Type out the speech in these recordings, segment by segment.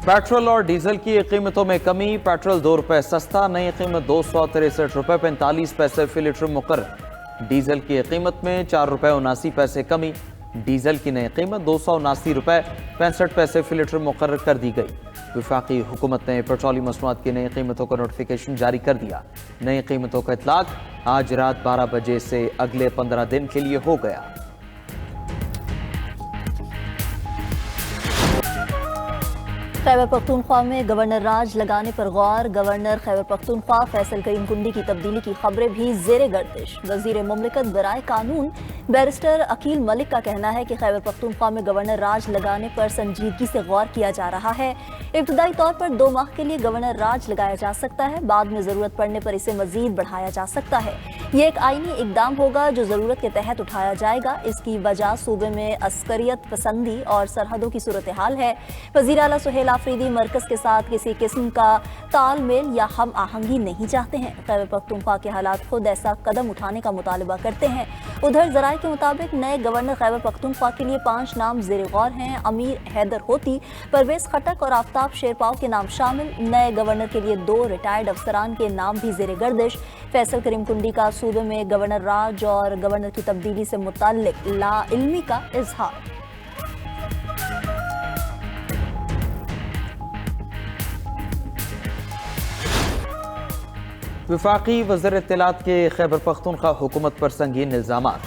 Petrol और diesel की कीमतों में कमी, पेट्रोल 2 रुपए सस्ता, नई कीमत 263 रुपए 45 पैसे फी लीटर मुकर्रर। डीजल की कीमत में 4 रुपए 79 पैसे कमी, डीजल की नई कीमत 279 रुपए 65 पैसे फी लीटर मुकर्रर कर दी गई। वफाकी हुकूमत ने पेट्रोलियम मसनूआत की नई कीमतों का नोटिफिकेशन जारी कर दिया। नई कीमतों का इतलाक आज रात 12 बजे से अगले 15 दिन के लिए हो गया। खैबर पख्तूनख्वा में गवर्नर राज लगाने पर गौर, गवर्नर खैबर पख्तूनख्वा फैसल करीम कुंडी की तब्दीली की खबरें भी जेर गर्दिश। वजीर मुमलिकत बराए कानून बैरिस्टर अकील मलिक का कहना है कि खैबर पख्तूनख्वा में गवर्नर राज लगाने पर संजीदगी से गौर किया जा रहा है। इब्तदाई तौर पर 2 माह के लिए गवर्नर राज लगाया जा सकता है, बाद में जरूरत पड़ने पर इसे मजीद बढ़ाया जा सकता है। ये एक आईनी इकदाम होगा जो जरूरत के तहत उठाया जाएगा। इसकी वजह सूबे में अस्करियत पसंदी और सरहदों की सूरत हाल है। वजीर आला सुहेल आफरीदी मरकज के साथ किसी किस्म का तालमेल या हम आहंगी नहीं चाहते हैं। खैबर पख्तूनख्वा के हालात खुद ऐसा कदम उठाने का मुतालबा करते हैं। उधर जराये के मुताबिक नए गवर्नर खैबर पख्तूनख्वा के लिए 5 नाम ज़ेर गौर हैं। अमीर हैदर होती, परवेज खटक और आफ्ताब शेरपाव के नाम शामिल। नए गवर्नर के लिए 2 रिटायर्ड अफसरान के नाम भी ज़ेर गर्दिश। फैसल करीम कुंडी का सूबे में गवर्नर राज और गवर्नर की तब्दीली से मुताल्लिक लाइल्मी का इजहार। वफाकी वज़ीर इत्तलात के खैबर पख्तूनख्वा हुकूमत पर संगीन इल्ज़ामात।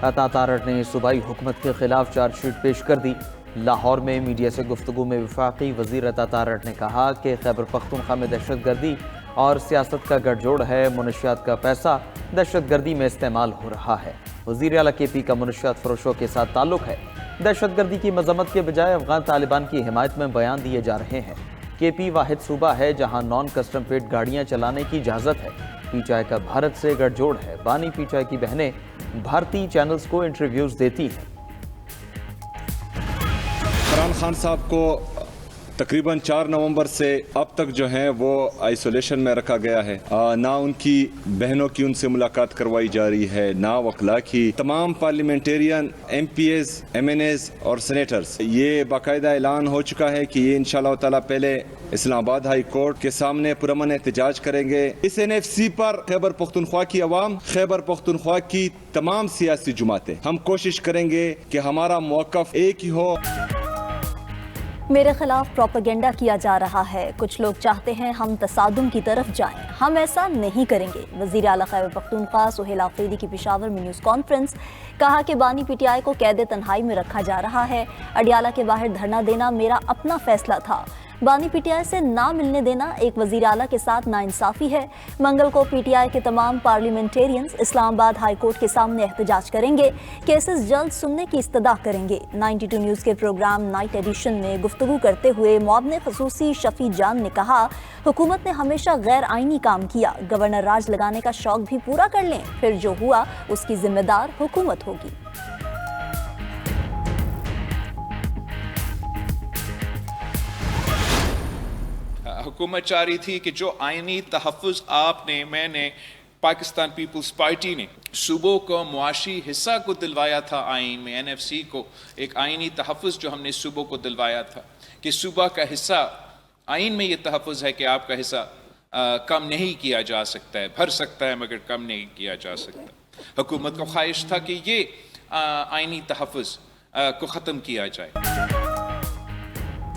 अता तारड़ ने सूबाई हुकूमत के खिलाफ चार्जशीट पेश कर दी। लाहौर में मीडिया से गुफ्तगू में वफाकी वज़ीर अता तारड़ ने कहा कि खैबर पख्तूनख्वा में दहशत गर्दी और सियासत का गठजोड़ है। मुनशियात का पैसा दहशत गर्दी में इस्तेमाल हो रहा है। वज़ीर आला KP का मुनशियात फरोशों के साथ ताल्लुक है। दहशत गर्दी की मजम्मत के बजाय अफगान तालिबान की हिमायत में बयान दिए जा रहे हैं। KP वाहिद सूबा है जहां नॉन कस्टम पेट गाड़ियां चलाने की इजाज़त है। PTI का भारत से गठजोड़ है। बानी PTI की बहनें भारतीय चैनल्स को इंटरव्यूज देती हैं। इमरान खान साहब को तकरीबन 4 नवंबर से अब तक जो है वो आइसोलेशन में रखा गया है। ना उनकी बहनों की उनसे मुलाकात करवाई जा रही है, ना वकला की। तमाम पार्लियामेंटेरियन MPs, MNAs और सेनेटर्स, ये बाकायदा ऐलान हो चुका है कि ये इंशाअल्लाह ताला पहले इस्लामाबाद हाई कोर्ट के सामने पुरअमन एहतजाज करेंगे। इस NFC पर खैबर पख्तूनख्वा की अवाम, खैबर पख्तूनख्वा की तमाम सियासी जमातें, हम कोशिश करेंगे कि हमारा मौक़िफ़ एक ही हो। मेरे खिलाफ प्रोपेगेंडा किया जा रहा है। कुछ लोग चाहते हैं हम तसादुम की तरफ जाएं, हम ऐसा नहीं करेंगे। वज़ीर आला खैबर पख्तूनख्वा सुहेल आफरीदी की पेशावर में न्यूज़ कॉन्फ्रेंस। कहा कि बानी PTI को कैद तन्हाई में रखा जा रहा है। अडियाला के बाहर धरना देना मेरा अपना फैसला था। बानी PTI से ना मिलने देना एक वज़ीर आला के साथ नाइंसाफ़ी है। मंगल को PTI के तमाम पार्लियामेंटेरियंस इस्लामाबाद हाई कोर्ट के सामने एहतजाज करेंगे। केसेस जल्द सुनने की इस्तदा करेंगे। 92 न्यूज़ के प्रोग्राम नाइट एडिशन में गुफ्तगू करते हुए मुआवने ख़ुसूसी शफ़ी जान ने कहा, हुकूमत ने हमेशा गैर आइनी काम किया। गवर्नर राज लगाने का शौक भी पूरा कर लें, फिर जो हुआ उसकी जिम्मेदार हुकूमत होगी। हुकूमत चाह रही थी कि जो आइनी तहफ़्फ़ुज़ आपने, मैंने, पाकिस्तान पीपल्स पार्टी ने सूबों को मुआशी हिस्सा को दिलवाया था आइन में, NFC को एक आइनी तहफ़्फ़ुज़ जो हमने सूबों को दिलवाया था कि सूबा का हिस्सा, आइन में ये तहफ़्फ़ुज़ है कि आपका हिस्सा कम नहीं किया जा सकता है, भर सकता है मगर कम नहीं किया जा सकता। हुकूमत को ख्वाहिश था कि ये आइनी तहफ़्फ़ुज़ को ख़त्म किया जाए।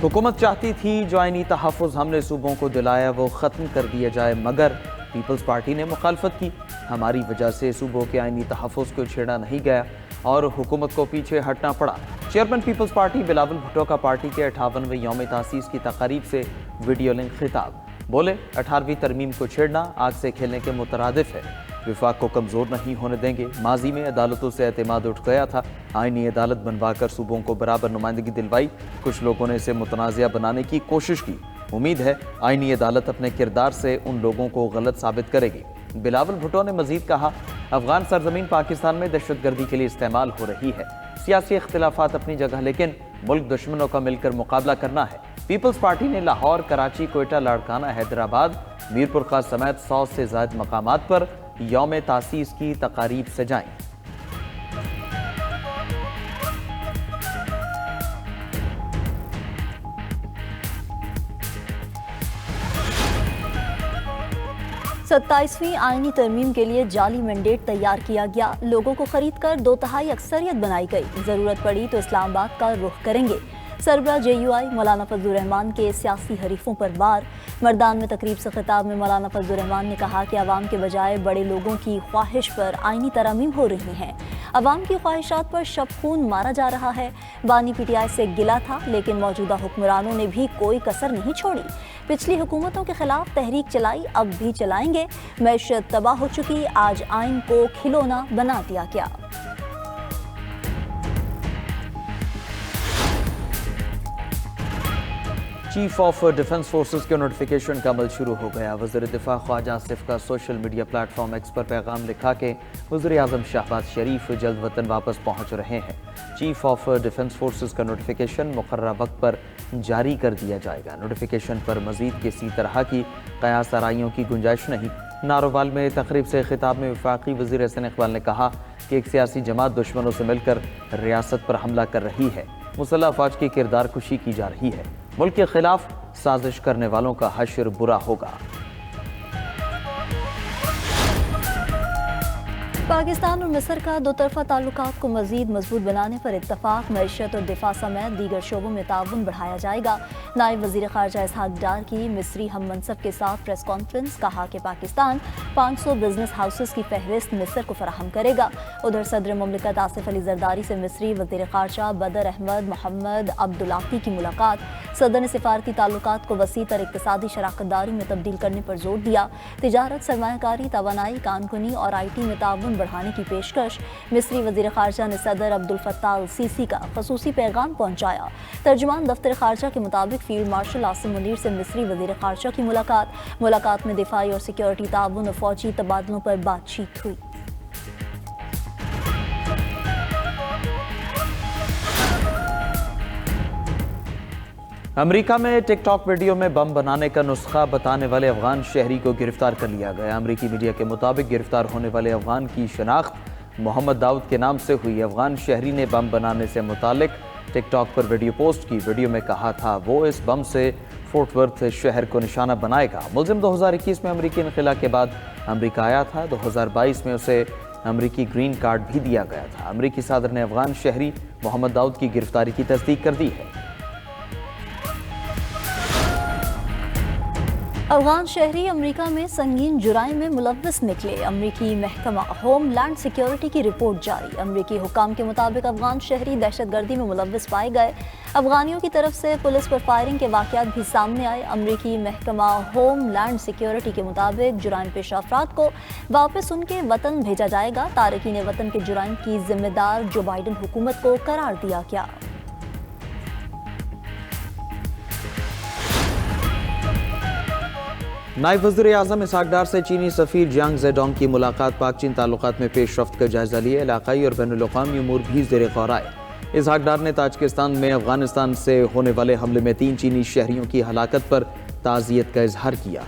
हुकूमत चाहती थी जो आइनी तहफ़्फ़ुज़ हमने सूबों को दिलाया वो ख़त्म कर दिया जाए, मगर पीपल्स पार्टी ने मुखालफत की। हमारी वजह से सूबों के आइनी तहफ़्फ़ुज़ को छेड़ा नहीं गया और हुकूमत को पीछे हटना पड़ा। Chairman Peoples Party Bilawal Bhutto का पार्टी के 58वें यौम तासीस की तक़रीब से वीडियो लिंक खिताब। बोले 18वीं तरमीम को छेड़ना आग से खेलने के मुतरादिफ है। विफाक को कमज़ोर नहीं होने देंगे। माजी में अदालतों से एतमाद उठ गया था। आइनी अदालत बनवा कर सूबों को बराबर नुमाइंदगी दिलवाई। कुछ लोगों ने इसे मुतनाज़िया बनाने की कोशिश की। उम्मीद है आइनी अदालत अपने किरदार से उन लोगों को गलत साबित करेगी। बिलावल भुट्टो ने मजीद कहा, अफगान सरजमीन पाकिस्तान में दहशत गर्दी के लिए इस्तेमाल हो रही है। सियासी इख्तिलाफात अपनी जगह, लेकिन मुल्क दुश्मनों का मिलकर मुकाबला करना है। पीपल्स पार्टी ने लाहौर, कराची, कोयटा, लाड़काना, हैदराबाद, मीरपुर खास समेत 100 से ज़ायद मकामात पर यौम तासीस की तकारीब सजाई। 27वीं आईनी तरमीम के लिए जाली मैंडेट तैयार किया गया। लोगों को खरीद कर 2/3 अक्सरियत बनाई गई। जरूरत पड़ी तो इस्लामाबाद का रुख करेंगे। सरबरा JUI मौलाना फजलुर रहमान के सियासी हरीफों पर वार। मर्दान में तकरीब से खिताब में मौलाना फजलुर रहमान ने कहा कि अवाम के बजाय बड़े लोगों की ख्वाहिश पर आईनी तरमीम हो रही हैं। अवाम की ख्वाहिशात पर शब खून मारा जा रहा है। बानी PTI से गिला था, लेकिन मौजूदा हुक्मरानों ने भी कोई कसर नहीं छोड़ी। पिछली हुकूमतों के खिलाफ तहरीक चलाई, अब भी चलाएंगे। मैशत तबाह हो चुकी, आज आइन को खिलौना बना दिया गया। चीफ ऑफ डिफेंस फोर्सेस के नोटिफिकेशन का अमल शुरू हो गया। वज़ीर दिफा ख्वाजा आसिफ का सोशल मीडिया प्लेटफॉर्म एक्स पर पैगाम लिखा कि वज़ीर आज़म शहबाज शरीफ जल्द वतन वापस पहुँच रहे हैं। चीफ ऑफ डिफेंस फोर्सेस का नोटिफिकेशन मुकर्रर वक्त पर जारी कर दिया जाएगा। नोटिफिकेशन पर मज़ीद किसी तरह की क़यास आराइयों की गुंजाइश नहीं। नारोवाल में तकरीब से खिताब में वफाकी वज़ीर एहसन इक़बाल ने कहा कि एक सियासी जमात दुश्मनों से मिलकर रियासत पर हमला कर रही है। मुसल्लह अफवाज की किरदार कुशी की जा रही है। मुल्क के खिलाफ साजिश करने वालों का हश्र बुरा होगा। पाकिस्तान और मिस्र का दो तरफा ताल्लुकात को मज़ीद मजबूत बनाने पर इत्तफाक, मईशत और दिफा समेत दीगर शोबों में ताउन बढ़ाया जाएगा। नायब वज़ीर ख़ारजा इसहाक डार की मिस्री हम मनसब के साथ प्रेस कॉन्फ्रेंस। कहा कि पाकिस्तान 500 बिजनेस हाउसेस की फहरिस्त मिस्र को फराहम करेगा। उधर सदर मुमलिकत आसिफ अली जरदारी से मिस्री वज़ीर ख़ारजा बदर अहमद मोहम्मद अब्दुल्लाती की मुलाकात। सदर ने सिफारती ताल्लुकात को वसी तर इक़्तिसादी शराकतदारी में तब्दील करने पर जोर दिया। तिजारत, सरमायाकारी, तवानाई, कानूनी और IT में ताउन बढ़ाने की पेशकश। मिस्री वज़ीर ख़ारजा ने सदर अब्दुल फत्ताह अल सीसी का ख़ुसूसी पैगाम पहुँचाया। तर्जुमान दफ्तर ख़ारजा के मुताबिक फील्ड मार्शल आसिम मुनीर से मिस्री वज़ीर ख़ारजा की मुलाकात में दिफाई और सिक्योरिटी ताउन और फ़ौजी तबादलों पर बातचीत हुई। अमेरिका में टिकटॉक वीडियो में बम बनाने का नुस्खा बताने वाले अफगान शहरी को गिरफ्तार कर लिया गया। अमेरिकी मीडिया के मुताबिक गिरफ्तार होने वाले अफगान की शनाख्त मोहम्मद दाऊद के नाम से हुई। अफगान शहरी ने बम बनाने से मुतालिक टिकटॉक पर वीडियो पोस्ट की। वीडियो में कहा था वो इस बम से फोर्ट वर्थ शहर को निशाना बनाएगा। मुलजिम 2021 में अमेरिकी इनखला के बाद अमेरिका आया था। 2022 में उसे अमेरिकी ग्रीन कार्ड भी दिया गया था। अमेरिकी सदर ने अफगान शहरी मोहम्मद दाऊद की गिरफ्तारी की तस्दीक कर दी है। अफगान शहरी अमेरिका में संगीन जुराइम में मुलव्वस निकले। अमेरिकी महकमा होम लैंड सिक्योरिटी की रिपोर्ट जारी। अमेरिकी हुकाम के मुताबिक अफगान शहरी दहशतगर्दी में मुलव्वस पाए गए। अफगानियों की तरफ से पुलिस पर फायरिंग के वाक़यात भी सामने आए। अमेरिकी महकमा होम लैंड सिक्योरिटी के मुताबिक जुराइम पेशा अफराद को वापस उनके वतन भेजा जाएगा। तारकीन वतन के जुराइम की जिम्मेदार जो बाइडन हुकूमत को करार दिया गया। नायब वज़ीर आज़म इसहाक डार से चीनी सफ़ीर जियांग ज़ेडोंग की मुलाकात। पाक चीन ताल्लुकात में पेशरफ्त का जायजा लिया। इलाकाई और बैनुल-अक़वामी उमूर भी ज़ेर गौर आए। इसहाक डार ने ताजिकिस्तान में अफगानिस्तान से होने वाले हमले में 3 चीनी शहरियों की हलाकत पर ताज़ियत का इजहार किया।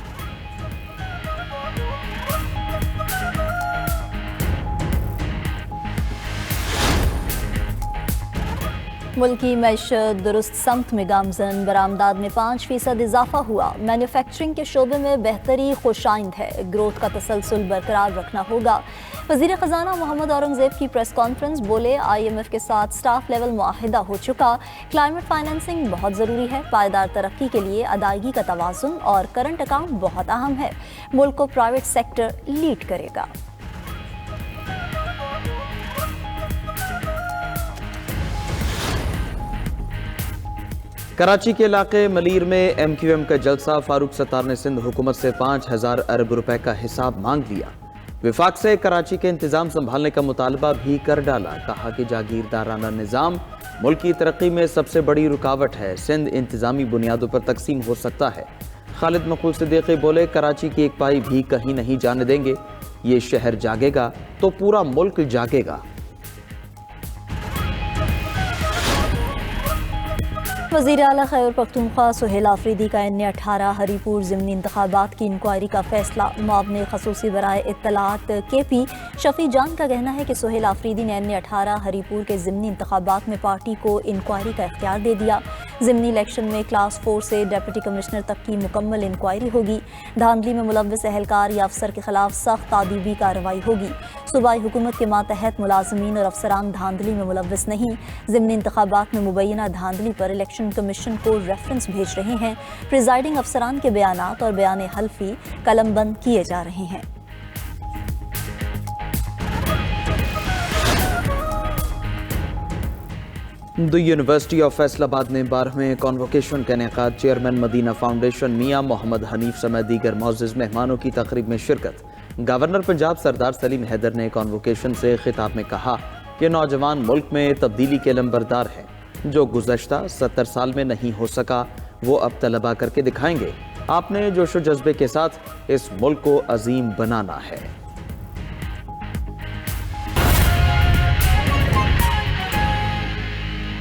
मुल्की मैशत दुरुस्त समत में गामजन। बरामदात में 5% इजाफा हुआ। मैन्युफैक्चरिंग के शोबे में बेहतरी खुशाइंद है। ग्रोथ का तसलसल बरकरार रखना होगा। वज़ीर ख़जाना मोहम्मद औरंगज़ेब की प्रेस कॉन्फ्रेंस। बोले IMF के साथ स्टाफ लेवल मुआहिदा हो चुका। क्लाइमेट फाइनेंसिंग बहुत ज़रूरी है। पायदार तरक्की के लिए अदायगी का तवाज़ुन और करंट अकाउंट बहुत अहम है। मुल्क को प्राइवेट सेक्टर लीड करेगा। कराची के इलाके मलीर में MQM का जलसा। फारूक सत्तार ने सिंध हुकूमत से 5000 अरब रुपए का हिसाब मांग लिया। विफाक से कराची के इंतजाम संभालने का मुतालबा भी कर डाला। कहा कि जागीरदाराना निज़ाम मुल्क की तरक्की में सबसे बड़ी रुकावट है। सिंध इंतजामी बुनियादों पर तकसीम हो सकता है। खालिद मकबूल सिद्दीकी बोले कराची की एक पाई भी कहीं नहीं जाने देंगे। ये शहर जागेगा तो पूरा मुल्क जागेगा। वज़ीर आला खैबर पख्तूनख्वा सुहेल आफरीदी का NA-18 हरीपुर ज़िमनी इंतखाबात की इंक्वायरी का फैसला। मुआवने ख़ुसूसी बराए इत्तलात KP शफ़ी जान का कहना है कि सुहेल आफरीदी ने NA-18 हरीपुर के ज़िमनी इंतखाबात में पार्टी को इंक्वायरी का इख्तियार दे दिया। ضمنی الیکشن میں کلاس 4 سے ڈپٹی کمشنر تک کی مکمل انکوائری ہوگی۔ دھاندلی میں ملوث اہلکار یا افسر کے خلاف سخت تعدیبی کارروائی ہوگی۔ صوبائی حکومت کے ماتحت ملازمین اور افسران دھاندلی میں ملوث نہیں۔ ضمنی انتخابات میں مبینہ دھاندلی پر الیکشن کمیشن کو ریفرنس بھیج رہے ہیں۔ پریزائڈنگ افسران کے بیانات اور بیان حلفی قلم بند کیے جا رہے ہیں۔ دی یونیورسٹی آف فیصل آباد میں 12ویں کانووکیشن کا انعقاد۔ چیئرمین مدینہ فاؤنڈیشن میاں محمد حنیف سمیت دیگر معزز مہمانوں کی تقریب میں شرکت۔ گورنر پنجاب سردار سلیم حیدر نے کانووکیشن سے خطاب میں کہا کہ نوجوان ملک میں تبدیلی کے علمبردار ہیں۔ جو گزشتہ 70 سال میں نہیں ہو سکا وہ اب طلبا کر کے دکھائیں گے۔ آپ نے جوش و جذبے کے ساتھ اس ملک کو عظیم بنانا ہے۔